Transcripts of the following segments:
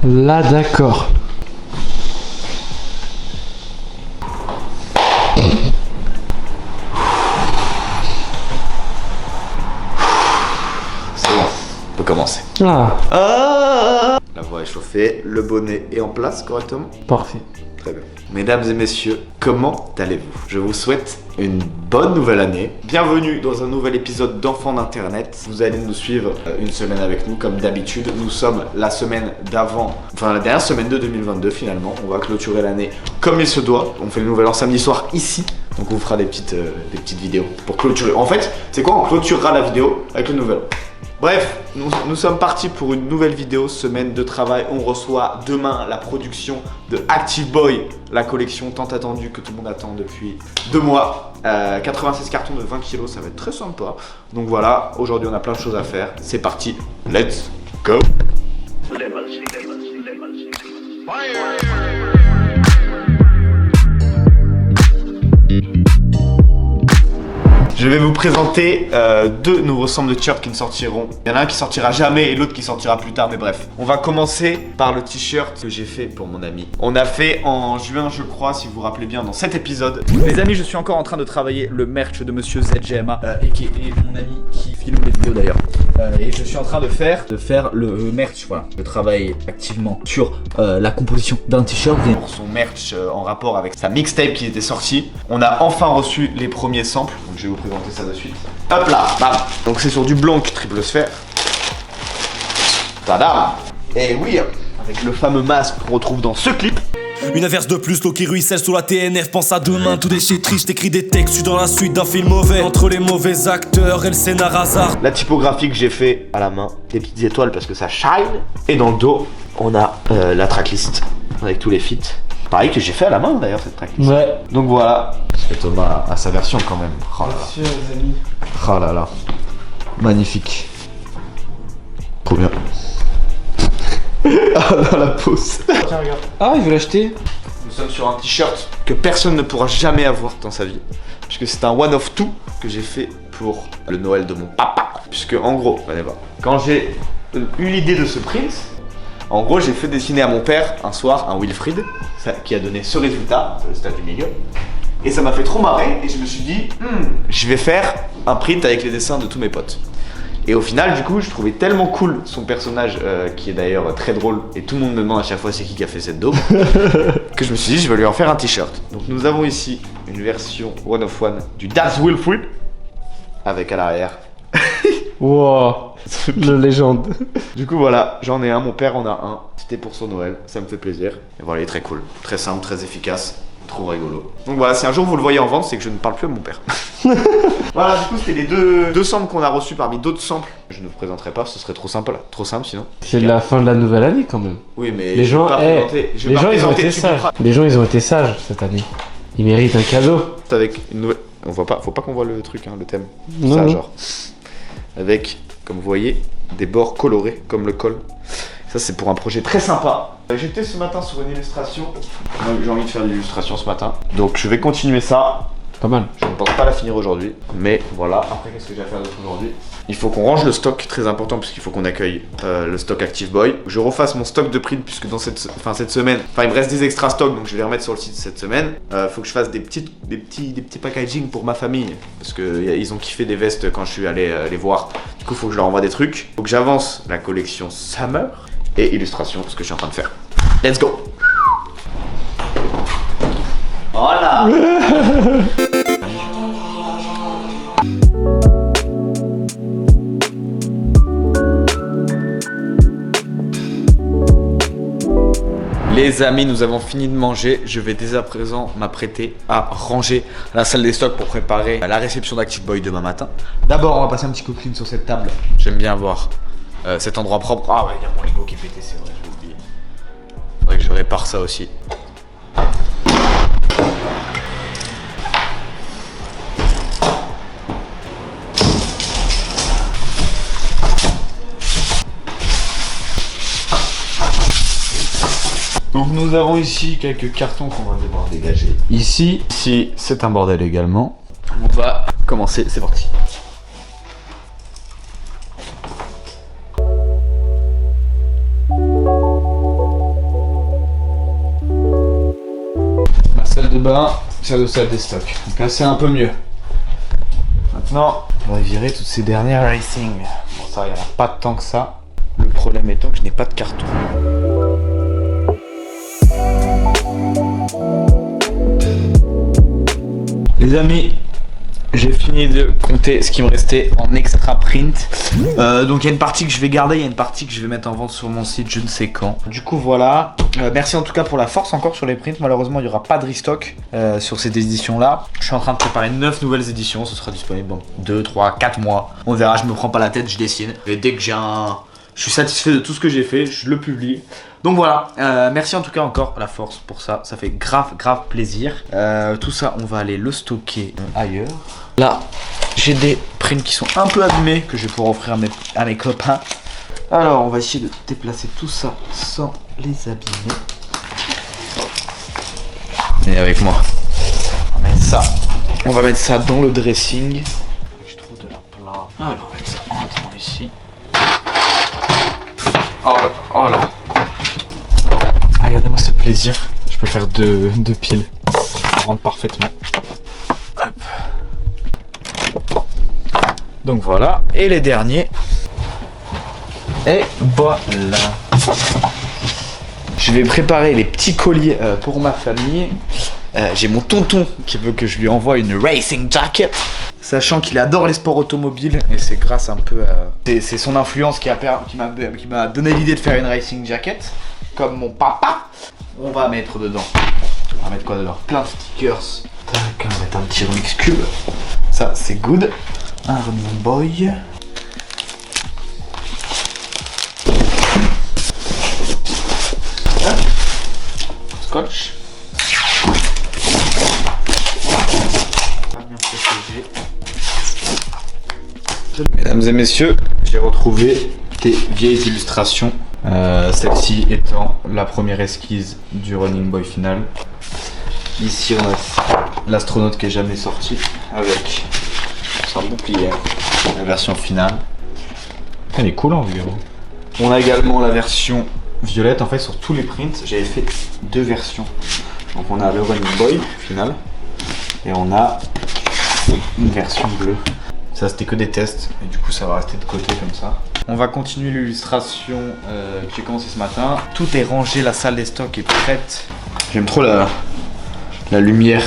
Là, d'accord. C'est bon, on peut commencer. Ah, La voix est chauffée, le bonnet est en place correctement. parfait. Très bien. Mesdames et messieurs, comment allez-vous? Je vous souhaite une bonne nouvelle année. Bienvenue dans un nouvel épisode d'Enfants d'Internet. Vous allez nous suivre une semaine avec nous comme d'habitude. Nous sommes la semaine d'avant, enfin la dernière semaine de 2022 finalement. On va clôturer l'année comme il se doit. On fait le nouvel an samedi soir ici. Donc on vous fera des petites vidéos pour clôturer. En fait, c'est quoi? On clôturera la vidéo avec le nouvel an. Bref, nous sommes partis pour une nouvelle vidéo, semaine de travail. On reçoit demain la production de Active Boy, la collection tant attendue que tout le monde attend depuis 2 mois. 96 cartons de 20 kilos, ça va être très sympa. Donc voilà, aujourd'hui on a plein de choses à faire. C'est parti, let's go! Je vais vous présenter 2 nouveaux samples de t-shirts qui ne sortiront. Il y en a un qui sortira jamais et l'autre qui sortira plus tard, mais bref. On va commencer par le t-shirt que j'ai fait pour mon ami. On a fait en juin, je crois, si vous vous rappelez bien, dans cet épisode. Les amis, je suis encore en train de travailler le merch de Monsieur ZGMA, et mon ami qui filme les vidéos d'ailleurs. Et je suis en train de faire le merch, voilà. Je travaille activement sur la composition d'un t-shirt. Pour son merch en rapport avec sa mixtape qui était sortie. On a enfin reçu les premiers samples, donc je vais vous présenter ça de suite. Hop là, bam. Donc c'est sur du blanc triple sphère. Tadam. Et oui, avec le fameux masque qu'on retrouve dans ce clip. Une averse de plus, l'eau qui ruisselle sous la TNF. Pense à demain, tout déchet triste, t'écris des textes. Je suis dans la suite d'un film mauvais. Entre les mauvais acteurs et le scénar hasard. La typographie que j'ai fait à la main, des petites étoiles parce que ça shine. Et dans le dos, on a la tracklist avec tous les feats. Pareil que j'ai fait à la main d'ailleurs cette tracklist. Ouais. Donc voilà. Parce que Thomas a sa version quand même. Oh là là. Bien sûr, les amis. Oh là là. Magnifique. Trop bien. Ah dans la pause. Tiens, regarde. Ah, il veut l'acheter. Nous sommes sur un t-shirt que personne ne pourra jamais avoir dans sa vie. Puisque c'est un one of two que j'ai fait pour le Noël de mon papa. Puisque en gros, allez voir. Quand j'ai eu l'idée de ce print, en gros j'ai fait dessiner à mon père un soir un Wilfried qui a donné ce résultat, le stade du milieu. Et ça m'a fait trop marrer et je me suis dit, je vais faire un print avec les dessins de tous mes potes. Et au final, du coup, je trouvais tellement cool son personnage, qui est d'ailleurs très drôle, et tout le monde me demande à chaque fois c'est qui a fait cette daube, que je me suis dit, je vais lui en faire un t-shirt. Donc nous avons ici une version one of one du Das Wilfried, avec à l'arrière. Wow, le légende. Du coup voilà, j'en ai un, mon père en a un, c'était pour son Noël, ça me fait plaisir. Et voilà, il est très cool, très simple, très efficace. Trop rigolo. Donc voilà, si un jour vous le voyez en vente, c'est que je ne parle plus à mon père. Voilà, du coup, c'était les deux samples qu'on a reçus parmi d'autres samples. Je ne vous présenterai pas, ce serait trop simple sinon. C'est la fin de la nouvelle année quand même. Oui, mais Les gens, ils ont été sages. Les gens, ils ont été sages cette année. Ils méritent un cadeau. Avec une nouvelle. On voit pas, faut pas qu'on voit le truc, hein, le thème. Non, ça, non. genre. Avec, comme vous voyez, des bords colorés, comme le col. Ça, c'est pour un projet très sympa. J'étais ce matin sur une illustration. J'ai envie de faire de l'illustration ce matin. Donc, je vais continuer ça. Pas mal. Je ne pense pas la finir aujourd'hui. Mais voilà. Après, qu'est-ce que j'ai à faire d'autre aujourd'hui? Il faut qu'on range le stock, très important, puisqu'il faut qu'on accueille le stock Active Boy. Je refasse mon stock de print, puisque dans cette semaine, il me reste des extra stocks, donc je vais les remettre sur le site cette semaine. Faut que je fasse des petits packaging pour ma famille, parce qu'ils ont kiffé des vestes quand je suis allé les voir. Du coup, faut que je leur envoie des trucs. Faut que j'avance la collection Summer et illustration, ce que je suis en train de faire. Let's go! Voilà! Les amis, nous avons fini de manger. Je vais dès à présent m'apprêter à ranger la salle des stocks pour préparer la réception d'Active Boy demain matin. D'abord, on va passer un petit coup de clean sur cette table. J'aime bien avoir cet endroit propre. Ah ouais, il y a mon Lego qui est pété, c'est vrai, j'ai oublié. Faudrait que je répare ça aussi. Donc nous avons ici quelques cartons qu'on va devoir dégager. Ici, c'est un bordel également. On va commencer, c'est parti. de bain, salle de salle des stocks. Donc là c'est un peu mieux. Maintenant, on va virer toutes ces dernières racing. Bon ça, il n'y en a pas tant que ça. Le problème étant que je n'ai pas de carton. Les amis, j'ai fini de compter ce qui me restait en extra print. Donc il y a une partie que je vais garder, il y a une partie que je vais mettre en vente sur mon site je ne sais quand. Du coup voilà, merci en tout cas pour la force encore sur les prints. Malheureusement il n'y aura pas de restock sur cette édition là. Je suis en train de préparer 9 nouvelles éditions, ce sera disponible dans 2, 3, 4 mois. On verra, je me prends pas la tête, je dessine. Et dès que je suis satisfait de tout ce que j'ai fait, je le publie. Donc voilà, merci en tout cas encore la force pour ça, ça fait grave plaisir. Tout ça on va aller le stocker ailleurs. Là j'ai des prints qui sont un peu abîmés que je vais pouvoir offrir à mes copains. Alors on va essayer de déplacer tout ça sans les abîmer. Et avec moi, on va mettre ça dans le dressing. Je trouve de la place. Alors on va mettre ça en attendant ici. Oh là. Regardez-moi ce plaisir. Je peux faire deux piles. Ça rentre parfaitement. Hop. Donc voilà. Et les derniers. Et voilà. Je vais préparer les petits colliers pour ma famille. J'ai mon tonton qui veut que je lui envoie une racing jacket. Sachant qu'il adore les sports automobiles. Et c'est grâce un peu à... C'est son influence qui m'a donné l'idée de faire une racing jacket. Comme mon papa. On va mettre dedans. On va mettre quoi dedans? Plein de stickers. Tac, on va mettre un petit Rubik's Cube. Ça, c'est good. Un Running Boy. Scotch. Bien protégé. Mesdames et messieurs, j'ai retrouvé des vieilles illustrations. Celle-ci étant la première esquisse du Running Boy final. Ici on a l'astronaute qui est jamais sorti avec son bouclier, la version finale. Elle est cool en vue. On a également la version violette. En fait sur tous les prints j'avais fait deux versions. Donc on a le Running Boy final et on a une version bleue. Ça c'était que des tests et du coup ça va rester de côté comme ça. On va continuer l'illustration que j'ai commencé ce matin. Tout est rangé, la salle des stocks est prête. J'aime trop la lumière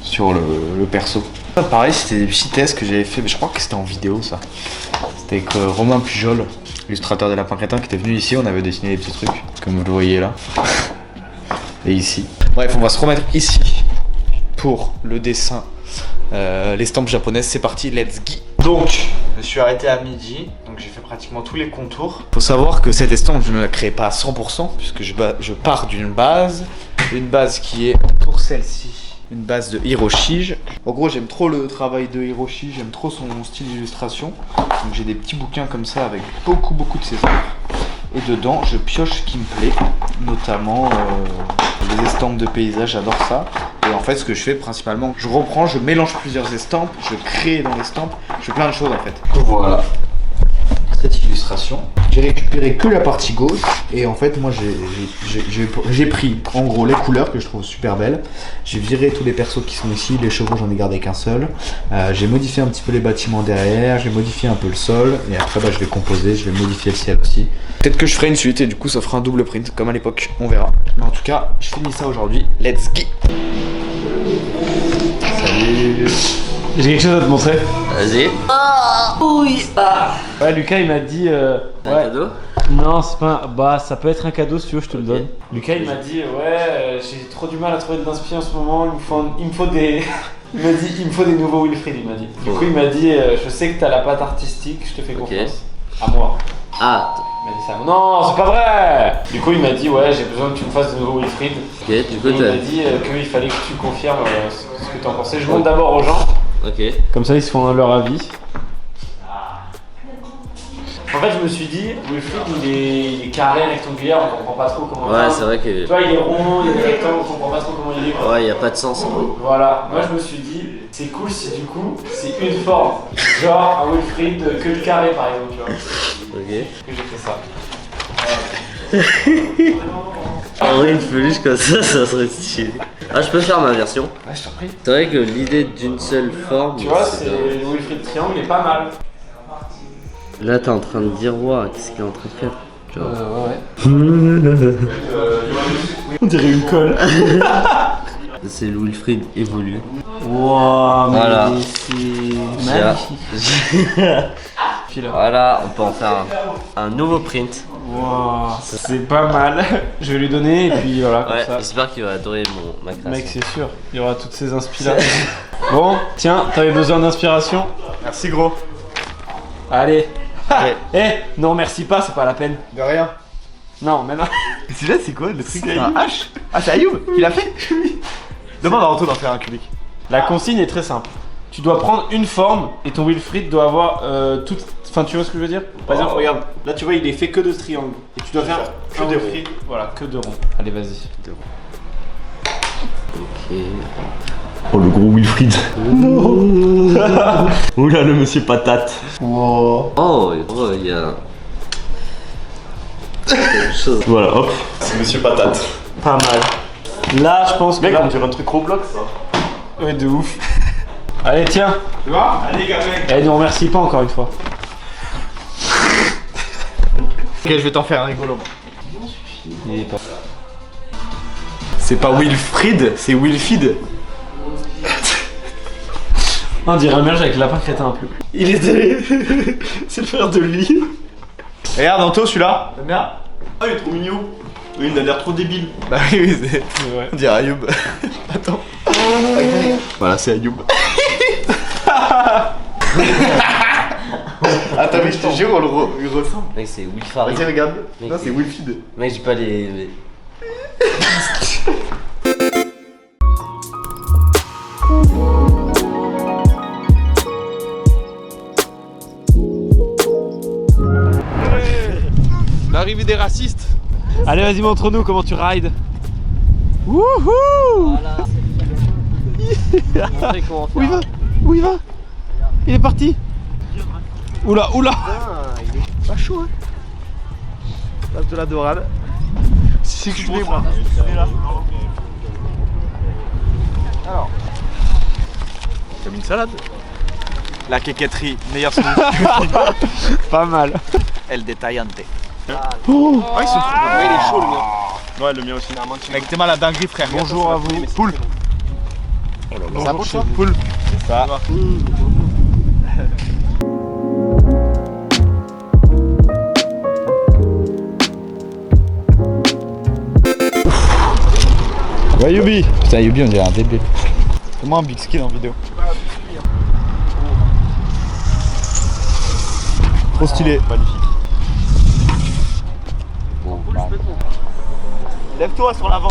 sur le perso. Ça, pareil, c'était des petits tests que j'avais fait, mais je crois que c'était en vidéo ça. C'était avec Romain Pujol, illustrateur des Lapins Crétins, qui était venu ici. On avait dessiné des petits trucs, comme vous le voyez là. Et ici. Bref, on va se remettre ici pour le dessin. L'estampe japonaise, c'est parti, let's go. Donc, je suis arrêté à midi, donc j'ai fait pratiquement tous les contours. Faut savoir que cette estampe, je ne la crée pas à 100%, puisque je pars d'une base qui est pour celle-ci, une base de Hiroshi. En gros, j'aime trop le travail de Hiroshi, j'aime trop son style d'illustration. Donc j'ai des petits bouquins comme ça avec beaucoup de ses œuvres. Et dedans, je pioche ce qui me plaît, notamment les estampes de paysages, j'adore ça. Et en fait, ce que je fais principalement, je reprends, je mélange plusieurs estampes, je crée dans l'estampe, je fais plein de choses en fait. Voilà cette illustration. J'ai récupéré que la partie gauche et en fait, moi j'ai pris en gros les couleurs que je trouve super belles. J'ai viré tous les persos qui sont ici, les chevaux, j'en ai gardé qu'un seul. J'ai modifié un petit peu les bâtiments derrière, j'ai modifié un peu le sol et après je vais composer, je vais modifier le ciel aussi. Peut-être que je ferai une suite et du coup ça fera un double print comme à l'époque, on verra. Mais en tout cas, je finis ça aujourd'hui. Let's go. Salut. J'ai quelque chose à te montrer. Vas-y. Ouais, Lucas il m'a dit. Un cadeau? Non, c'est pas un... Bah, ça peut être un cadeau si tu veux, je te le donne. Lucas il m'a dit j'ai trop du mal à trouver de l'inspiration en ce moment, il me faut des. Il m'a dit il me faut des nouveaux Wilfried, il m'a dit. Du coup il m'a dit je sais que t'as la patte artistique, je te fais confiance. À moi. Ah. Il m'a dit ça. Non, c'est pas vrai. Du coup il m'a dit ouais j'ai besoin que tu me fasses de nouveaux Wilfried. Ok, du coup il m'a dit qu'il fallait que tu confirmes ce que tu en pensais. Je montre d'abord aux gens. Ok. Comme ça ils se font leur avis. En fait, je me suis dit, Wilfried il est carré, rectangulaire, on comprend pas trop comment il est. Ouais, c'est vrai que. Tu vois, il est rond, il est rectangle, on comprend pas trop comment il est. Quoi. Ouais, y a pas de sens. Voilà, moi je me suis dit, c'est cool si du coup, c'est une forme. Genre un Wilfried que le carré par exemple, tu vois. Ok. Que j'ai fait ça. En vrai, une peluche comme ça serait stylé. Ah, je peux faire ma version. Ouais, je t'en prie. C'est vrai que l'idée d'une seule forme. Tu vois, c'est le Wilfried Triangle, il est pas mal. Là, t'es en train de dire, waouh, qu'est-ce qu'il est en train de faire? Tu vois. Ouais. On dirait une colle. C'est le Wilfried évolué. Wow, mais Voilà. c'est magnifique. Voilà, on peut en faire un nouveau print. Wow, c'est pas mal. Je vais lui donner et puis voilà, comme Ouais, ça. j'espère qu'il va adorer ma création. Mec, c'est sûr, il y aura toutes ces inspirations. Bon, tiens, t'avais besoin d'inspiration? Merci gros. Allez. Ouais. Eh, non, merci pas, c'est pas la peine. De rien. Non, mais non. Celui-là c'est quoi le truc? C'est un H? Ah c'est Ayoub qui l'a fait? Demande à Anto d'en faire un cubique. La consigne est très simple. Tu dois prendre une forme et ton Wilfried doit avoir toute. Enfin, tu vois ce que je veux dire? Par exemple, regarde, là tu vois, il est fait que de triangles. Et tu dois faire Que un des Wilfried. Voilà, que de ronds. Allez, vas-y. Ok. Oh le gros Wilfried. Oula le monsieur patate. Wow. Oh, il y a. quelque chose. Voilà hop. C'est monsieur patate. Pas mal. Là, je pense que. Mec là... on dirait un truc Roblox ça. Ouais, de ouf. Allez, tiens. Tu vois? Allez gars mec. Eh, nous remercie pas encore une fois. Ok je vais t'en faire un rigolo. Il est pas. C'est pas Wilfried, c'est Wilfid. On dirait un mélange avec le lapin crétin un peu. Il est de... c'est le frère de lui. Regarde Anto celui-là. T'aimes bien? Ah il est trop mignon. Oui il a l'air trop débile. Bah oui c'est... Ouais. On dirait Ayoub. Attends. Voilà c'est Ayoub. Attends mais je te jure il ressemble. Mec, c'est Wilfari. Vas-y regarde. Mec, Non c'est Wilfid. Mec, j'ai pas les... L'arrivée des racistes. Allez, vas-y, montre-nous comment tu rides. Wouhou! Voilà. Montrer comment faire. Où il va? Où il va? Il est parti. Oula, oula. Il est pas chaud hein. Place de la Dorade. C'est que je vais moi. Alors. T'as mis une salade? La quéquetterie, meilleure solution. Pas mal. El Detallante. Oh. Ah ils sont trop bons. Ouais, il est chaud le mien. Ouais le mien aussi. Mec t'es mal à dinguerie frère. Bonjour à vous. Poule. Ça bouge toi? Poule. C'est ça. Ouais, Yubi. Putain Yubi on dirait un débile. Fais-moi un big skill en vidéo. Trop stylé. Magnifique. Lève-toi sur l'avant.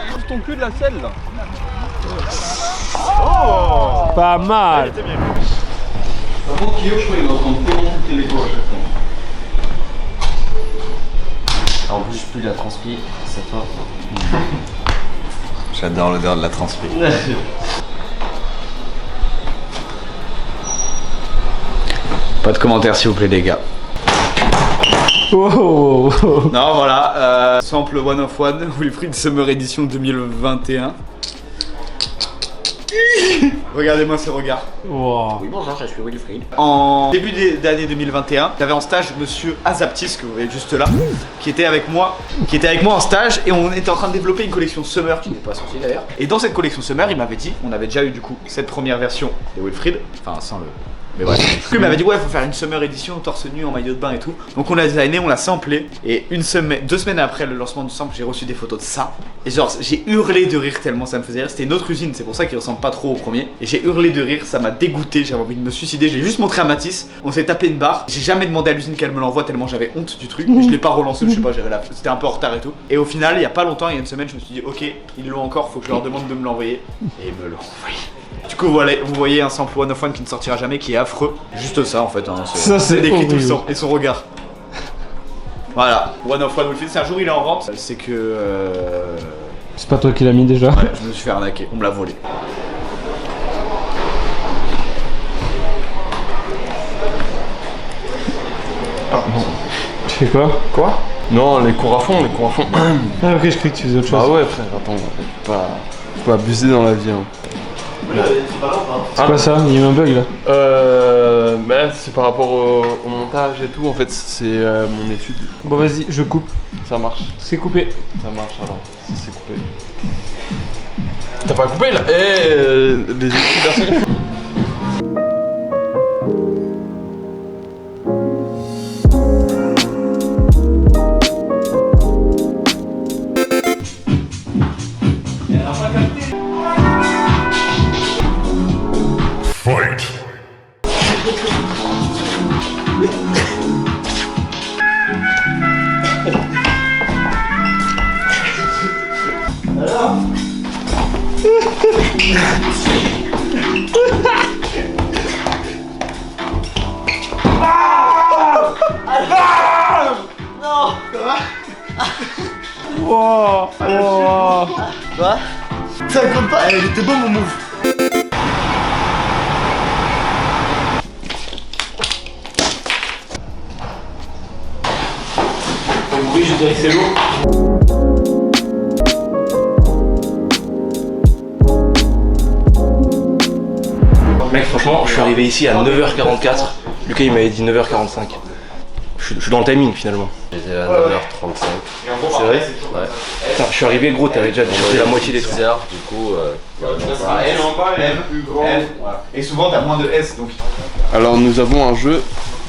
Pousse ton cul de la selle là. Oh. Pas mal. En plus, je pue la transpi, c'est fort. J'adore l'odeur de la transpi. Pas de commentaires s'il vous plaît les gars. Wow. Non voilà, sample One of One, Wilfried Summer Edition 2021. Regardez-moi ce regard. Wow. Oui, bonjour, je suis Wilfried. En début d'année 2021, j'avais en stage monsieur Azaptis, que vous voyez juste là, qui était avec moi en stage, et on était en train de développer une collection Summer qui n'est pas sortie d'ailleurs. Et dans cette collection Summer, il m'avait dit, on avait déjà eu du coup cette première version de Wilfried, enfin sans le... Mais ouais. Il m'avait dit ouais faut faire une summer édition torse nu en maillot de bain et tout. Donc on l'a designé, on l'a samplé. Et 2 semaines après le lancement du sample, j'ai reçu des photos de ça. Et genre j'ai hurlé de rire tellement ça me faisait rire. C'était une autre usine, c'est pour ça qu'il ressemble pas trop au premier. Et j'ai hurlé de rire, ça m'a dégoûté, j'avais envie de me suicider. J'ai juste montré à Mathis, on s'est tapé une barre. J'ai jamais demandé à l'usine qu'elle me l'envoie tellement j'avais honte du truc. Et je l'ai pas relancé, je sais pas, c'était un peu en retard et tout. Et au final, il y a pas longtemps, il y a une semaine, je me suis dit ok, ils l'ont encore, faut que je leur demande de me l'envoyer. Et ils me l'ont envoyé. Du coup, voilà, vous voyez un sample One of One qui ne sortira jamais, qui est affreux. Juste ça en fait, hein, Ça, c'est décrit tout le horrible. sang et son regard. Voilà, One of One Wilfried, si un jour il est en vente, c'est que C'est pas toi qui l'as mis déjà? ouais, je me suis fait arnaquer, on me l'a volé. Tu fais quoi? Quoi? Non, les cours à fond, les cours à fond. Ah ok, je croyais que tu faisais autre chose. Ah ouais frère, attends, faut pas abuser dans la vie hein. C'est quoi ça? Il y a eu un bug là. Bah, c'est par rapport au montage et tout, en fait c'est mon étude. Bon vas-y, je coupe. Ça marche. C'est coupé. Ça marche alors, si c'est coupé. T'as pas coupé là? Les études personnelles. Quoi? Ça compte pas, il était beau mon move. Oui, je dirais que c'est lourd. Mec, franchement, je suis arrivé ici à 9h44. Lucas, il m'avait dit 9h45. Je suis dans le timing finalement. J'étais à 9h35. C'est vrai? Ouais. Putain, je suis arrivé gros, t'avais déjà fait la moitié des trucs. 10h, du coup. M. Et souvent t'as moins de S donc. Alors nous avons un jeu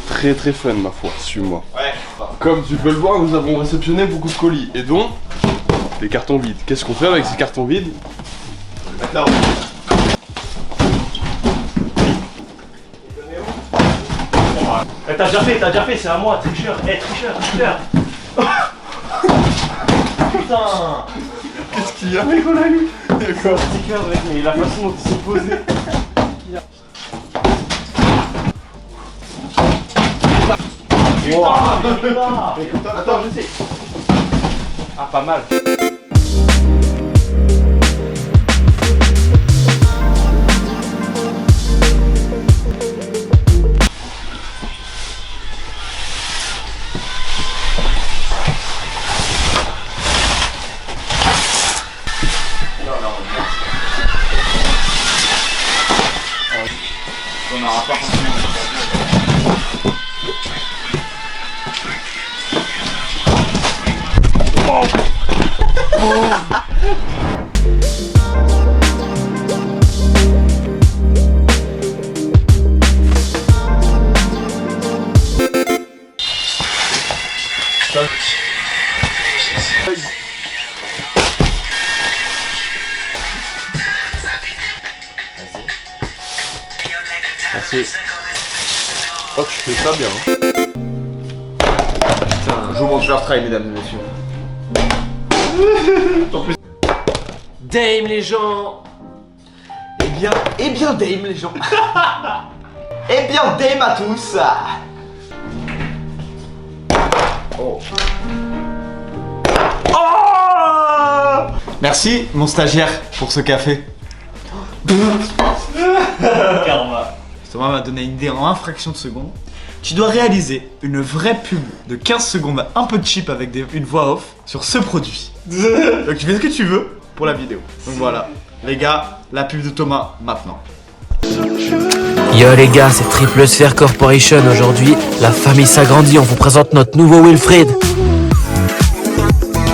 très très fun ma foi, suis-moi. Ouais. Comme tu peux le voir, nous avons réceptionné beaucoup de colis et dont des cartons vides. Qu'est-ce qu'on fait avec ces cartons vides? Maintenant. T'as déjà fait, c'est à moi, tricheur, tricheur. Putain. Qu'est-ce qu'il y a mec, on a eu? D'accord. Sticker mec, mais la façon dont il s'est posé. Attends, je sais. Ah, pas mal. On n'aura pas forcément. Merci. Oh, tu fais ça bien. Je vous montre leur travail, mesdames et messieurs. Dame les gens. Eh bien Dame les gens. Eh bien Dame à tous. Oh. Oh. Merci mon stagiaire pour ce café. Karma. Thomas m'a donné une idée en infraction de seconde. Tu dois réaliser une vraie pub de 15 secondes un peu cheap avec une voix off sur ce produit. Donc tu fais ce que tu veux pour la vidéo. Donc voilà, les gars, la pub de Thomas maintenant. Yo les gars, c'est Triple Sphere Corporation aujourd'hui. La famille s'agrandit, on vous présente notre nouveau Wilfried.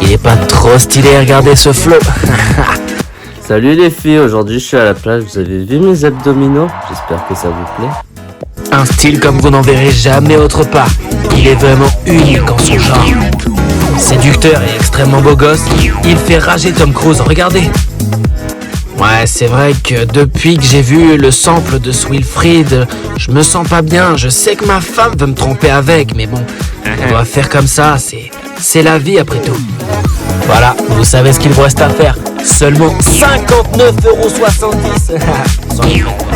Il est pas trop stylé, regardez ce flow. Salut les filles, aujourd'hui je suis à la plage, vous avez vu mes abdominaux? J'espère que ça vous plaît. Un style comme vous n'en verrez jamais autre part. Il est vraiment unique en son genre. Séducteur et extrêmement beau gosse, il fait rager Tom Cruise, regardez. Ouais, c'est vrai que depuis que j'ai vu le sample de Wilfried, je me sens pas bien. Je sais que ma femme veut me tromper avec, mais bon, on doit faire comme ça, c'est la vie après tout. Voilà, vous savez ce qu'il vous reste à faire. Seulement 59,70 €. Sans les frais, quoi.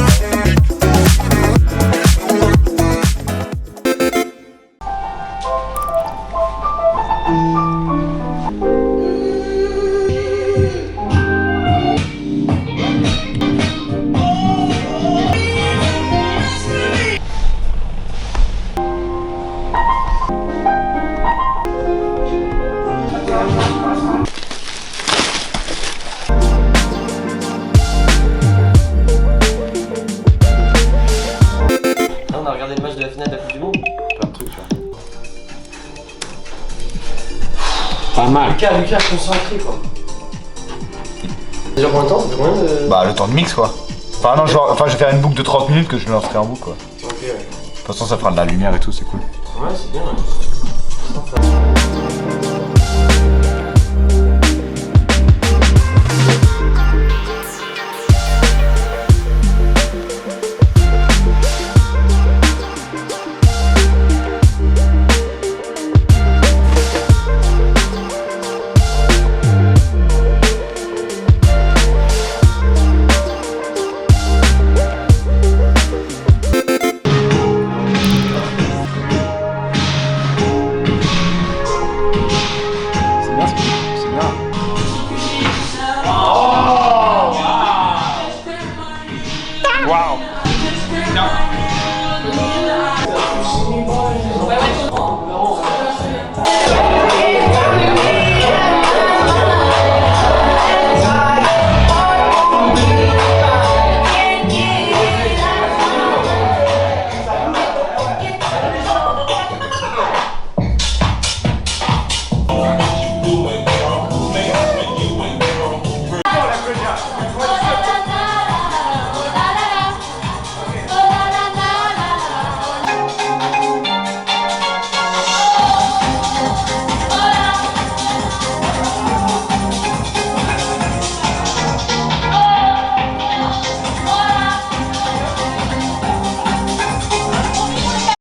Pas mal. Lucas, concentré quoi. Déjà combien de temps? Bah, le temps de mix quoi. Enfin, non, je vais faire une boucle de 30 minutes que je lancerai en boucle quoi. Ok, ouais. De toute façon, ça fera de la lumière et tout, c'est cool. Ouais, c'est bien. Ouais.